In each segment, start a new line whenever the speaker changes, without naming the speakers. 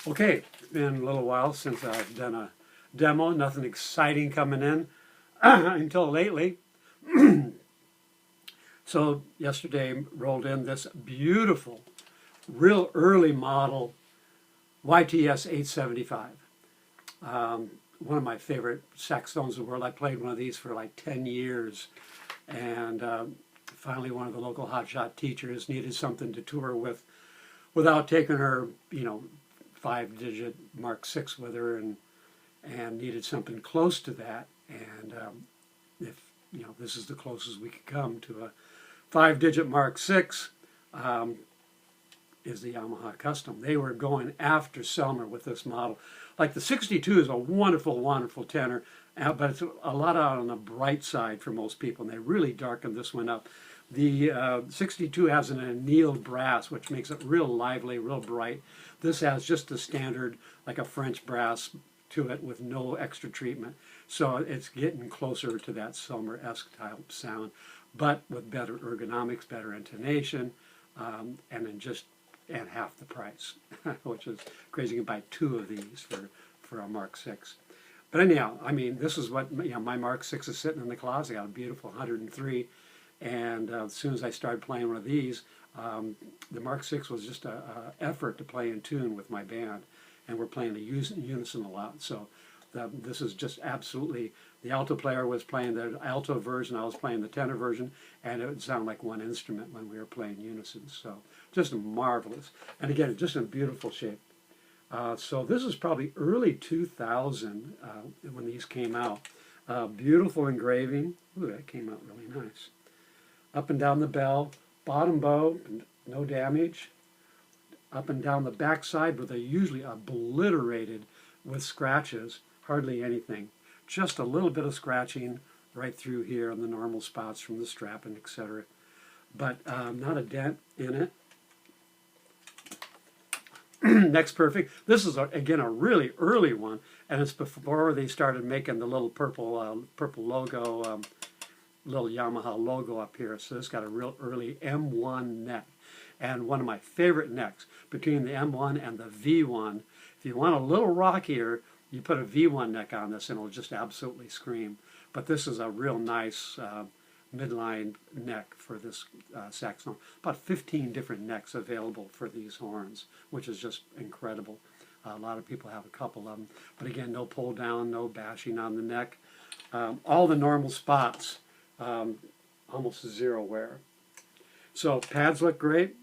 Okay, it's been a little while since I've done a demo, nothing exciting coming in until lately. So yesterday rolled in this beautiful, real early model YTS-875. One of my favorite saxophones in the world. I played one of these for like 10 years, and finally one of the local hotshot teachers needed something to tour with without taking her, 5-digit Mark 6 with her, and needed something close to that. And if this is the closest we could come to a 5-digit Mark 6, is the Yamaha Custom. They were going after Selmer with this model. Like the 62 is a wonderful, wonderful tenor, but it's a lot out on the bright side for most people, and they really darkened this one up. The 62 has an annealed brass, which makes it real lively, real bright. This has just a standard, like a French brass to it with no extra treatment. So it's getting closer to that Selmer-esque type sound, but with better ergonomics, better intonation, and half the price, which is crazy. You can buy 2 of these for a Mark 6. But anyhow, I mean, this is what, my Mark 6 is sitting in the closet. I got a beautiful 103. And as soon as I started playing one of these, the Mark 6 was just an effort to play in tune with my band. And we're playing the unison a lot. So this is just absolutely, the alto player was playing the alto version, I was playing the tenor version, and it would sound like one instrument when we were playing unison. So just marvelous. And again, just in beautiful shape. So this is probably early 2000 when these came out. Beautiful engraving. Ooh, that came out really nice. Up and down the bell, bottom bow, no damage. Up and down the back side, but they're usually obliterated with scratches, hardly anything. Just a little bit of scratching right through here on the normal spots from the strap and etc. But not a dent in it. Next perfect. This is, again, a really early one, and it's before they started making the little purple logo, little Yamaha logo up here. So this got a real early M1 neck, and one of my favorite necks between the M1 and the V1. If you want a little rockier, you put a V1 neck on this and it'll just absolutely scream. But this is a real nice midline neck for this saxophone. About 15 different necks available for these horns, which is just incredible. A lot of people have a couple of them. But again, no pull down, no bashing on the neck. All the normal spots, almost zero wear. So pads look great.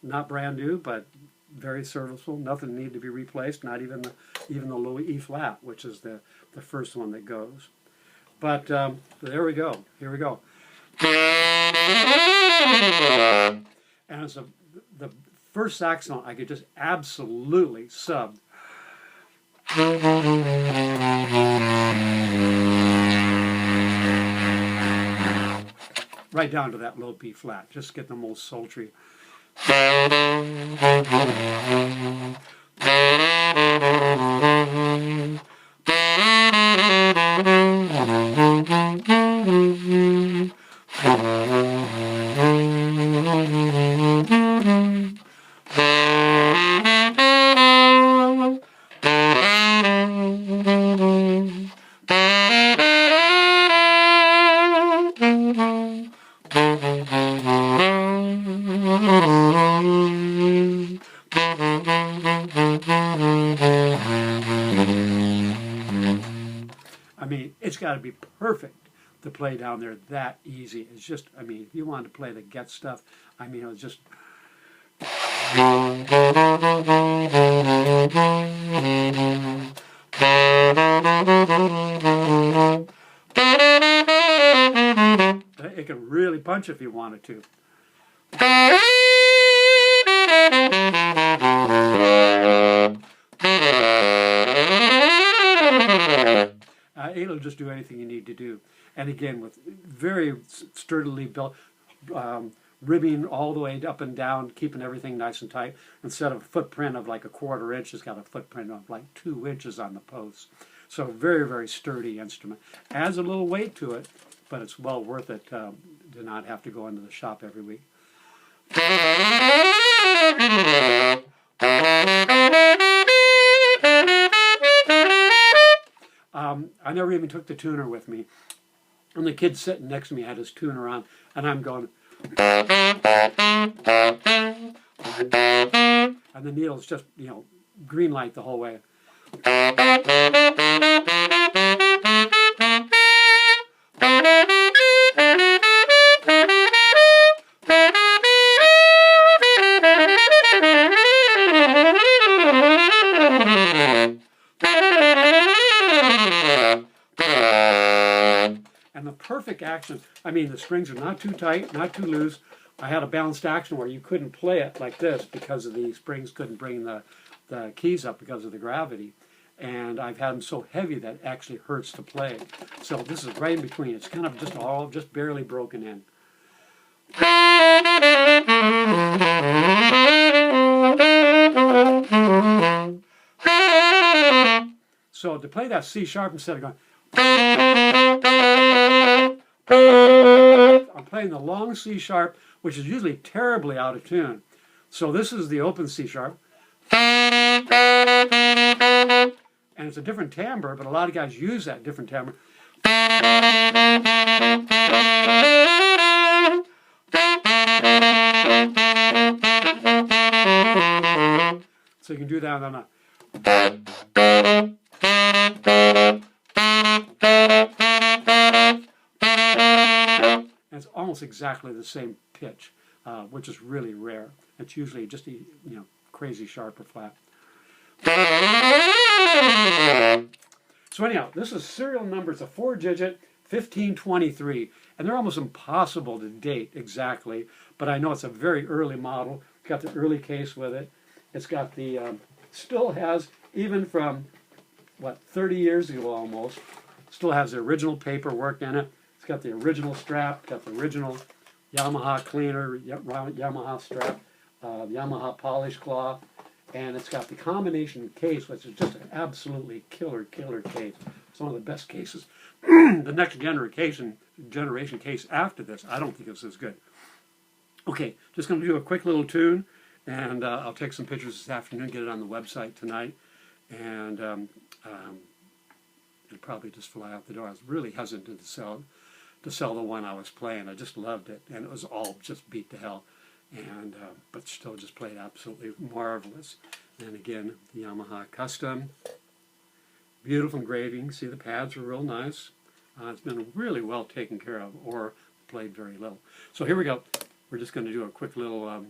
Not brand new, but very serviceable. Nothing need to be replaced. Not even the low E flat, which is the first one that goes. But there we go. Here we go. And it's the first saxophone I could just absolutely sub. Right down to that low B flat. Just get the most sultry. I mean, it's got to be perfect to play down there that easy. It's just, I mean, if you want to play the get stuff, I mean, it's just... It can really punch if you wanted to. It'll just do anything you need to do. And again, with very sturdily built, ribbing all the way up and down, keeping everything nice and tight. Instead of a footprint of like a 1/4 inch, it's got a footprint of like 2 inches on the posts. So very, very sturdy instrument. Adds a little weight to it, but it's well worth it to not have to go into the shop every week. I never even took the tuner with me. And the kid sitting next to me had his tuner on, and I'm going, and the needle's just, you know, green light the whole way. And the perfect action, I mean, the strings are not too tight, not too loose. I had a balanced action where you couldn't play it like this because of the springs couldn't bring the keys up because of the gravity. And I've had them so heavy that it actually hurts to play. So this is right in between. It's kind of just barely broken in. So to play that C sharp instead of going, I'm playing the long C sharp, which is usually terribly out of tune. So this is the open C sharp. And it's a different timbre, but a lot of guys use that different timbre. So you can do that on a... And it's almost exactly the same pitch, which is really rare. It's usually just a crazy sharp or flat. So anyhow, this is serial number. It's a 4-digit 1523, and they're almost impossible to date exactly, but I know it's a very early model. It's got the early case with it. It's got the, still has, even from, 30 years ago almost, still has the original paperwork in it. It's got the original strap, got the original Yamaha cleaner, Yamaha strap, Yamaha polish cloth, and it's got the combination case, which is just an absolutely killer case. It's one of the best cases. The next generation case after this, I don't think it's as good. Okay, just going to do a quick little tune, and I'll take some pictures this afternoon, get it on the website tonight, and it'll probably just fly out the door. I was really hesitant to sell the one I was playing. I just loved it, and it was all just beat to hell. And but still just played absolutely marvelous. And again, the Yamaha Custom, beautiful engraving. See, the pads are real nice. It's been really well taken care of, or played very little. So here we go. We're just going to do a quick little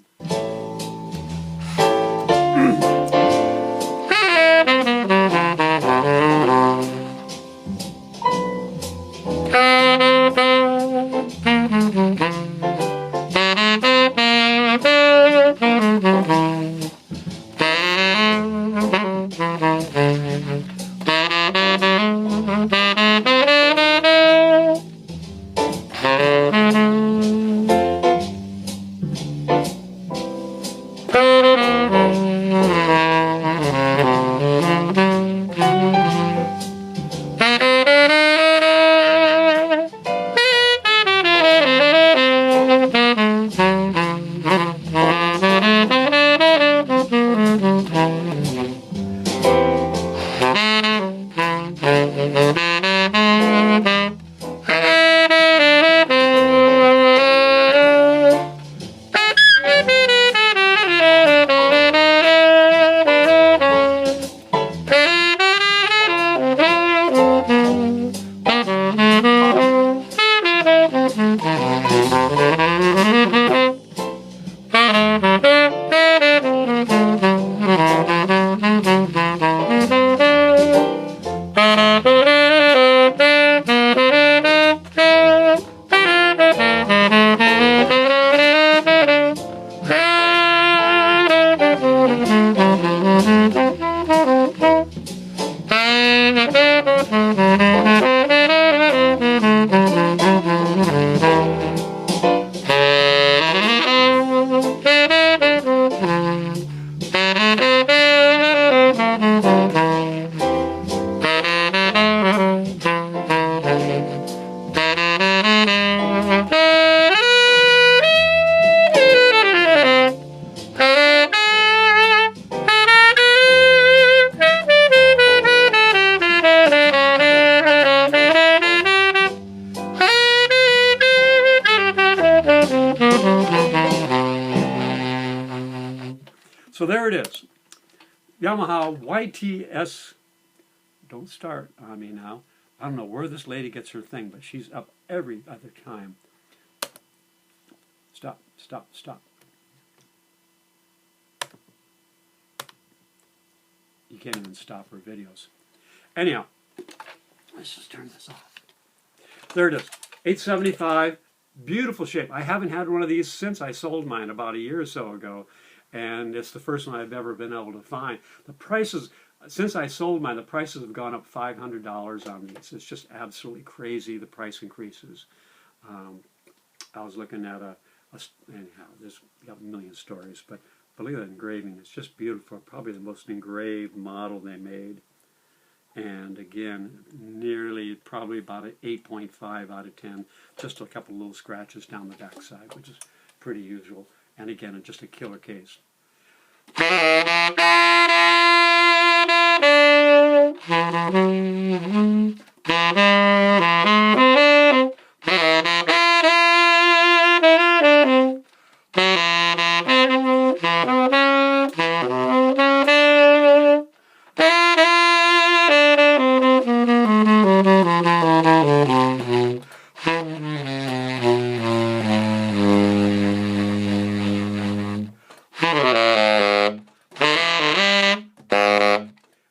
So there it is. Yamaha YTS. Don't start on me now. I don't know where this lady gets her thing, but she's up every other time. Stop, stop, stop. You can't even stop her videos. Anyhow, let's just turn this off. There it is. 875, beautiful shape. I haven't had one of these since I sold mine about a year or so ago, and it's the first one I've ever been able to find. The prices, since I sold mine, the prices have gone up $500 on these. It's just absolutely crazy, the price increases. I was looking at anyhow, there's got a million stories, but look at that engraving. It's just beautiful. Probably the most engraved model they made. And again, nearly probably about an 8.5 out of 10. Just a couple little scratches down the backside, which is pretty usual. And again, just a killer case.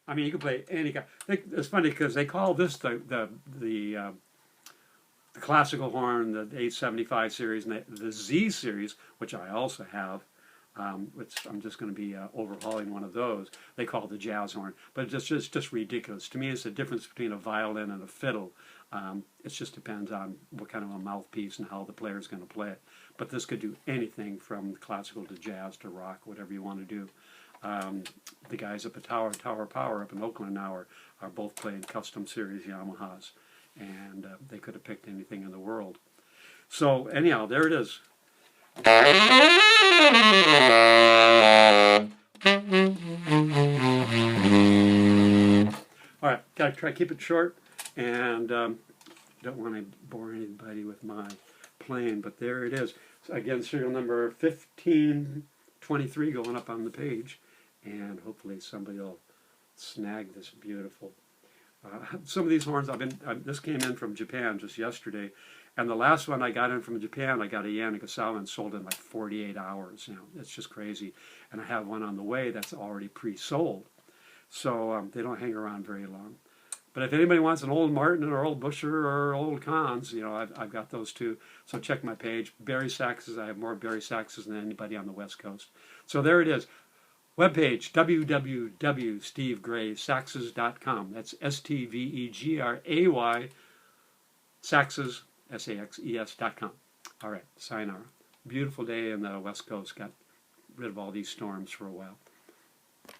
I mean, you can play any kind. It's funny because they call this the classical horn, the 875 series, and the Z series, which I also have, which I'm just going to be overhauling one of those. They call it the jazz horn, but it's just ridiculous. To me, it's the difference between a violin and a fiddle. It just depends on what kind of a mouthpiece and how the player is going to play it. But this could do anything from classical to jazz to rock, whatever you want to do. The guys up at Tower Power up in Oakland now are both playing custom series Yamahas, and they could have picked anything in the world. So anyhow, there it is. All right, gotta try to keep it short, and don't want to bore anybody with my playing, but there it is. So again, serial number 1523 going up on the page. And hopefully somebody will snag this beautiful. Some of these horns, this came in from Japan just yesterday, and the last one I got in from Japan, I got a Yanagisawa and sold in like 48 hours. You know, it's just crazy. And I have one on the way that's already pre-sold, so they don't hang around very long. But if anybody wants an old Martin or old Busher or old Cons, you know, I've got those too. So check my page. Barry Saxes, I have more Barry Saxes than anybody on the West Coast. So there it is. Webpage, www.stevegray.saxes.com. That's STVEGRAY, Saxes, SAXES.com. All right, sayonara. Beautiful day in the West Coast. Got rid of all these storms for a while.